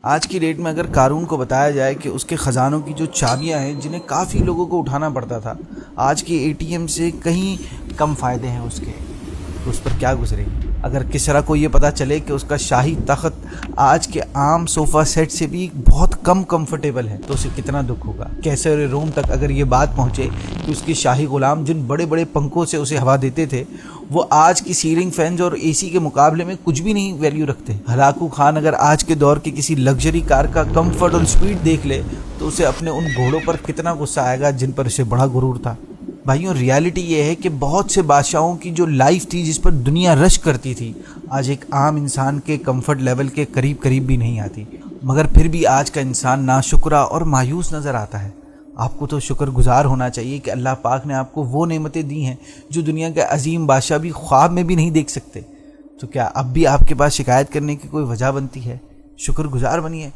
آج کی ڈیٹ میں اگر قارون کو بتایا جائے کہ اس کے خزانوں کی جو چابیاں ہیں جنہیں کافی لوگوں کو اٹھانا پڑتا تھا، آج کے اے ٹی ایم سے کہیں کم فائدے ہیں اس کے، تو اس پر کیا گزرے گی؟ اگر کسرا کو یہ پتہ چلے کہ اس کا شاہی تخت آج کے عام صوفہ سیٹ سے بھی بہت کم کمفرٹیبل ہے تو اسے کتنا دکھ ہوگا۔ کیسر روم تک اگر یہ بات پہنچے کہ اس کے شاہی غلام جن بڑے بڑے پنکھوں سے اسے ہوا دیتے تھے وہ آج کی سیلنگ فینز اور اے سی کے مقابلے میں کچھ بھی نہیں ویلیو رکھتے۔ ہلاکو خان اگر آج کے دور کے کسی لگژری کار کا کمفرٹ اور سپیڈ دیکھ لے تو اسے اپنے ان گھوڑوں پر کتنا غصہ آئے گا جن پر اسے بڑا غرور تھا۔ بھائیوں، ریالٹی یہ ہے کہ بہت سے بادشاہوں کی جو لائف تھی جس پر دنیا رش کرتی تھی آج ایک عام انسان کے کمفرٹ لیول کے قریب بھی نہیں آتی، مگر پھر بھی آج کا انسان ناشکرا اور مایوس نظر آتا ہے۔ آپ کو تو شکر گزار ہونا چاہیے کہ اللہ پاک نے آپ کو وہ نعمتیں دی ہیں جو دنیا کے عظیم بادشاہ بھی خواب میں بھی نہیں دیکھ سکتے۔ تو کیا اب بھی آپ کے پاس شکایت کرنے کی کوئی وجہ بنتی ہے؟ شکر گزار بنیے۔